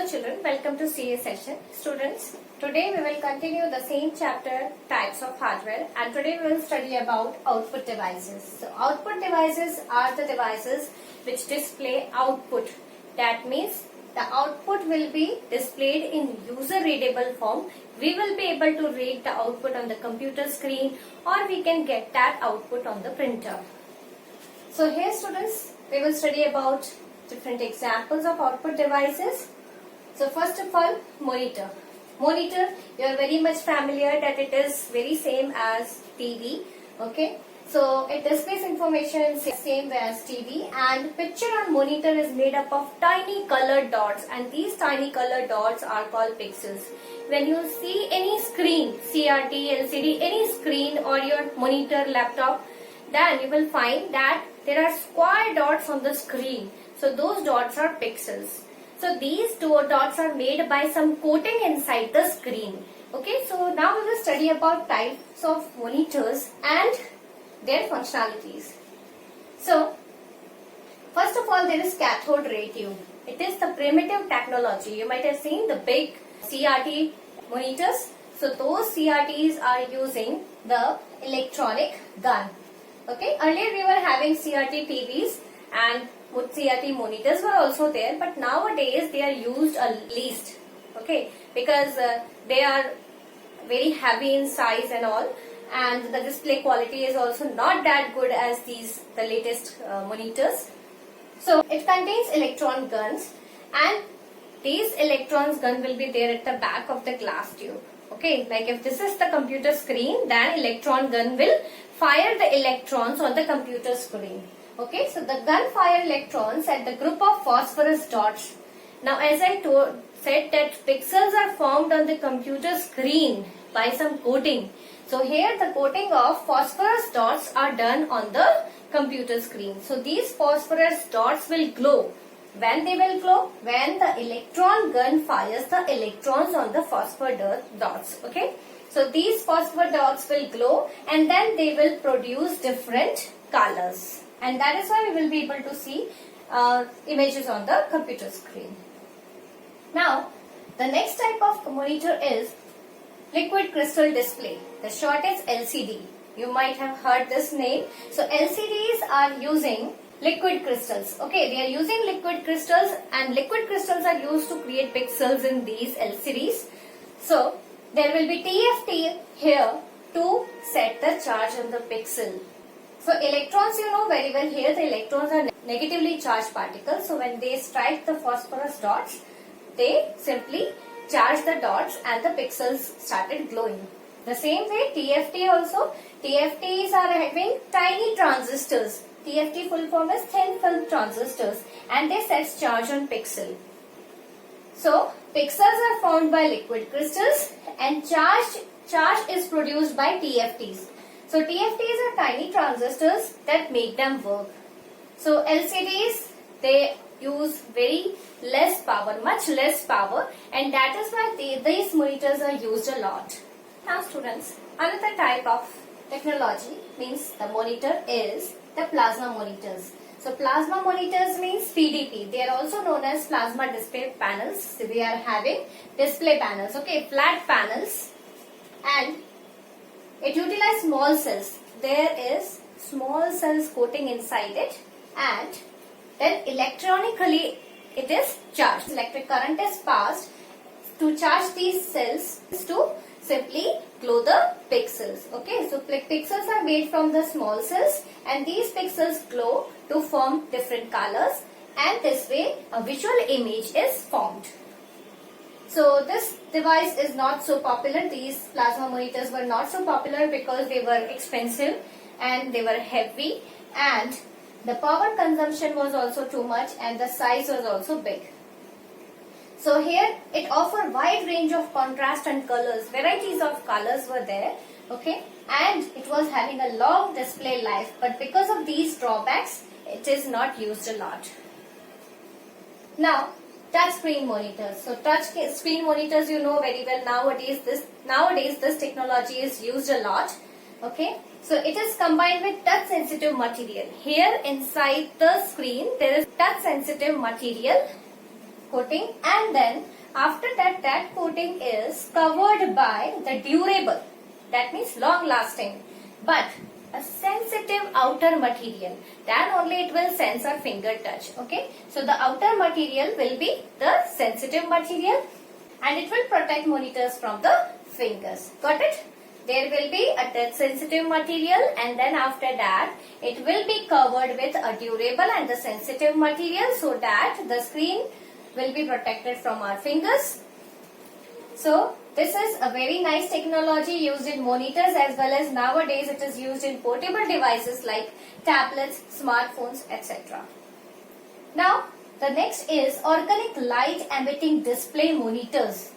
children, welcome to CA session. Students, today we will continue the same chapter, types of hardware, and today we will study about output devices. So output devices are the devices which display output. That means the output will be displayed in user readable form. We will be able to read the output on the computer screen, or we can get that output on the printer. So here students, we will study about different examples of output devices. So first of all, monitor. Monitor, you are very much familiar that it is very same as TV. Okay, so it displays information same way as TV, and picture on monitor is made up of tiny colored dots, and these tiny colored dots are called pixels. When you see any screen, CRT, LCD, any screen or your monitor, laptop, then you will find that there are square dots on the screen. So those dots are pixels. So these two dots are made by some coating inside the screen. Okay, so now we will study about types of monitors and their functionalities. So first of all, there is cathode ray tube. It is the primitive technology. You might have seen the big CRT monitors. So those CRTs are using the electronic gun. Okay, earlier we were having CRT TVs and CRT monitors were also there, but nowadays they are used least. Okay, because they are very heavy in size and all, and the display quality is also not that good as the latest monitors. So it contains electron guns, and these electrons gun will be there at the back of the glass tube. Okay, like if this is the computer screen, then electron gun will fire the electrons on the computer screen. Okay, so the gun fire electrons at the group of phosphorus dots. Now as I said that pixels are formed on the computer screen by some coating. So here the coating of phosphorus dots are done on the computer screen. So these phosphorus dots will glow. When they will glow? When the electron gun fires the electrons on the phosphor dots. Okay, so these phosphor dots will glow, and then they will produce different colors. And that is why we will be able to see images on the computer screen. Now, the next type of monitor is liquid crystal display. The short is LCD. You might have heard this name. So LCDs are using liquid crystals. Okay, they are using liquid crystals, and liquid crystals are used to create pixels in these LCDs. So there will be TFT here to set the charge on the pixel. So electrons, you know very well, here the electrons are negatively charged particles. So when they strike the phosphorus dots, they simply charge the dots and the pixels started glowing. The same way TFT also, TFTs are having tiny transistors. TFT full form is thin film transistors, and they set charge on pixel. So pixels are formed by liquid crystals, and charge is produced by TFTs. So TFTs are tiny transistors that make them work. So LCDs, they use very less power, much less power, and that is why these monitors are used a lot. Now students, another type of technology means the monitor is the plasma monitors. So plasma monitors means PDP. They are also known as plasma display panels. So we are having display panels, okay, flat panels, and it utilizes small cells. There is small cells coating inside it, and then electronically it is charged. Electric current is passed to charge these cells to simply glow the pixels. Okay, so pixels are made from the small cells, and these pixels glow to form different colors, and this way a visual image is formed. So this device is not so popular. These plasma monitors were not so popular because they were expensive and they were heavy, and the power consumption was also too much, and the size was also big. So here it offered wide range of contrast and colors. Varieties of colors were there. Okay, and it was having a long display life, but because of these drawbacks, it is not used a lot. Now, touch screen monitors. So touch screen monitors, you know very well, nowadays this technology is used a lot. Okay, so it is combined with touch sensitive material. Here inside the screen there is touch sensitive material coating, and then After that, that coating is covered by the durable, that means long lasting, but a sensitive outer material. Then only it will sense our finger touch. Okay. So the outer material will be the sensitive material and it will protect monitors from the fingers. Got it? There will be a touch sensitive material and then after that it will be covered with a durable and the sensitive material so that the screen will be protected from our fingers. So this is a very nice technology used in monitors as well as nowadays it is used in portable devices like tablets, smartphones, etc. Now the next is organic light emitting display monitors.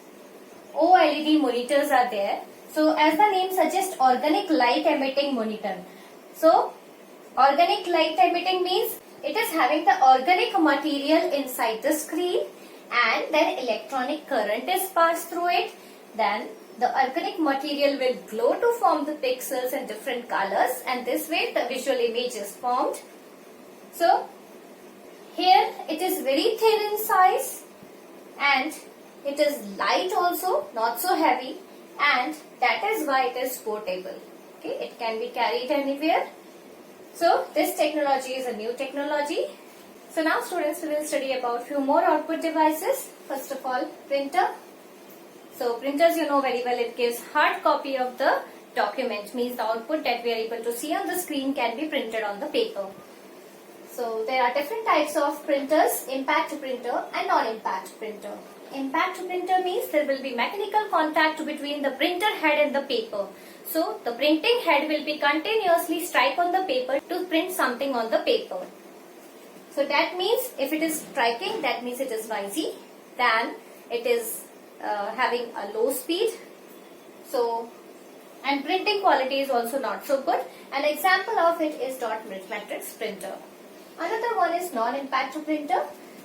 OLED monitors are there. So as the name suggests, organic light emitting monitor. So organic light emitting means it is having the organic material inside the screen and then electronic current is passed through it. Then the organic material will glow to form the pixels in different colors and this way the visual image is formed. So here it is very thin in size and it is light also, not so heavy, and that is why it is portable. Okay, it can be carried anywhere. So this technology is a new technology. So now students, we will study about few more output devices. First of all, printer. So printers, you know very well, it gives hard copy of the document, means the output that we are able to see on the screen can be printed on the paper. So there are different types of printers, impact printer and non-impact printer. Impact printer means there will be mechanical contact between the printer head and the paper. So the printing head will be continuously strike on the paper to print something on the paper. So that means if it is striking, that means it is noisy. Then it is having a low speed. So and printing quality is also not so good. An example of it is dot matrix printer. Another one is non-impact printer.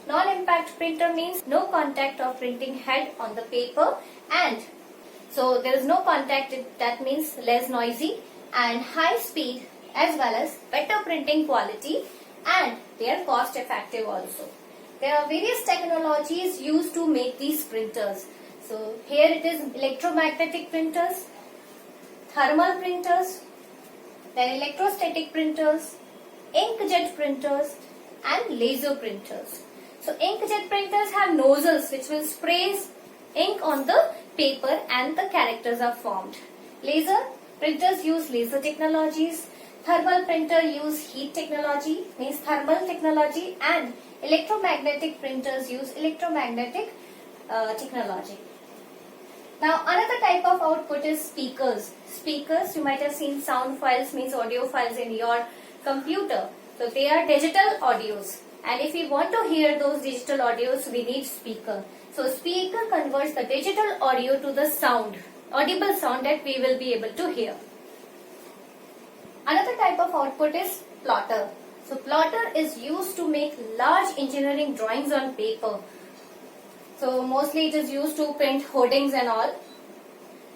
Non-impact printer means no contact of printing head on the paper and so there is no contact, that means less noisy and high speed as well as better printing quality and they are cost effective also. There are various technologies used to make these printers. So here it is electromagnetic printers, thermal printers, then electrostatic printers, inkjet printers and laser printers. So inkjet printers have nozzles which will spray ink on the paper and the characters are formed. Laser printers use laser technologies. Thermal printer use heat technology, means thermal technology, and electromagnetic printers use electromagnetic technology. Now another type of output is speakers. Speakers, you might have seen sound files, means audio files in your computer. So they are digital audios. And if we want to hear those digital audios, we need speaker. So speaker converts the digital audio to the sound, audible sound that we will be able to hear. Another type of output is plotter. So plotter is used to make large engineering drawings on paper. So mostly it is used to print hoardings and all.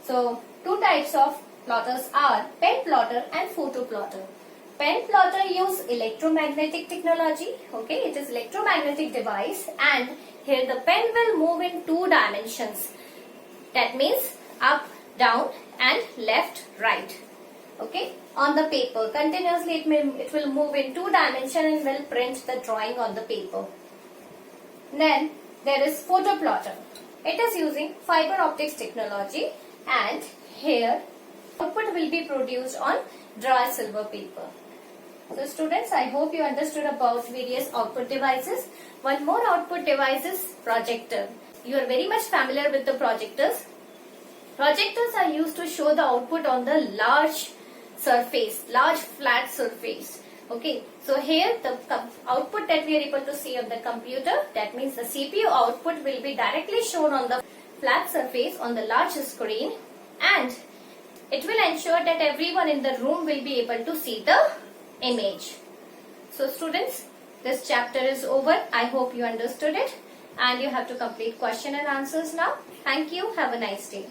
So two types of plotters are pen plotter and photo plotter. Pen plotter use electromagnetic technology. Okay, it is electromagnetic device and here the pen will move in two dimensions. That means up, down and left, right. Okay, on the paper continuously it will move in two dimensions and will print the drawing on the paper. Then there is photo plotter. It is using fiber optics technology and here output will be produced on dry silver paper. So students, I hope you understood about various output devices. One more output device is projector. You are very much familiar with the projectors. Projectors are used to show the output on the large surface, large flat surface. Okay, so here the output that we are able to see on the computer, that means the CPU output will be directly shown on the flat surface on the large screen and it will ensure that everyone in the room will be able to see the image. So students, this chapter is over. I hope you understood it and you have to complete question and answers now. Thank you. Have a nice day.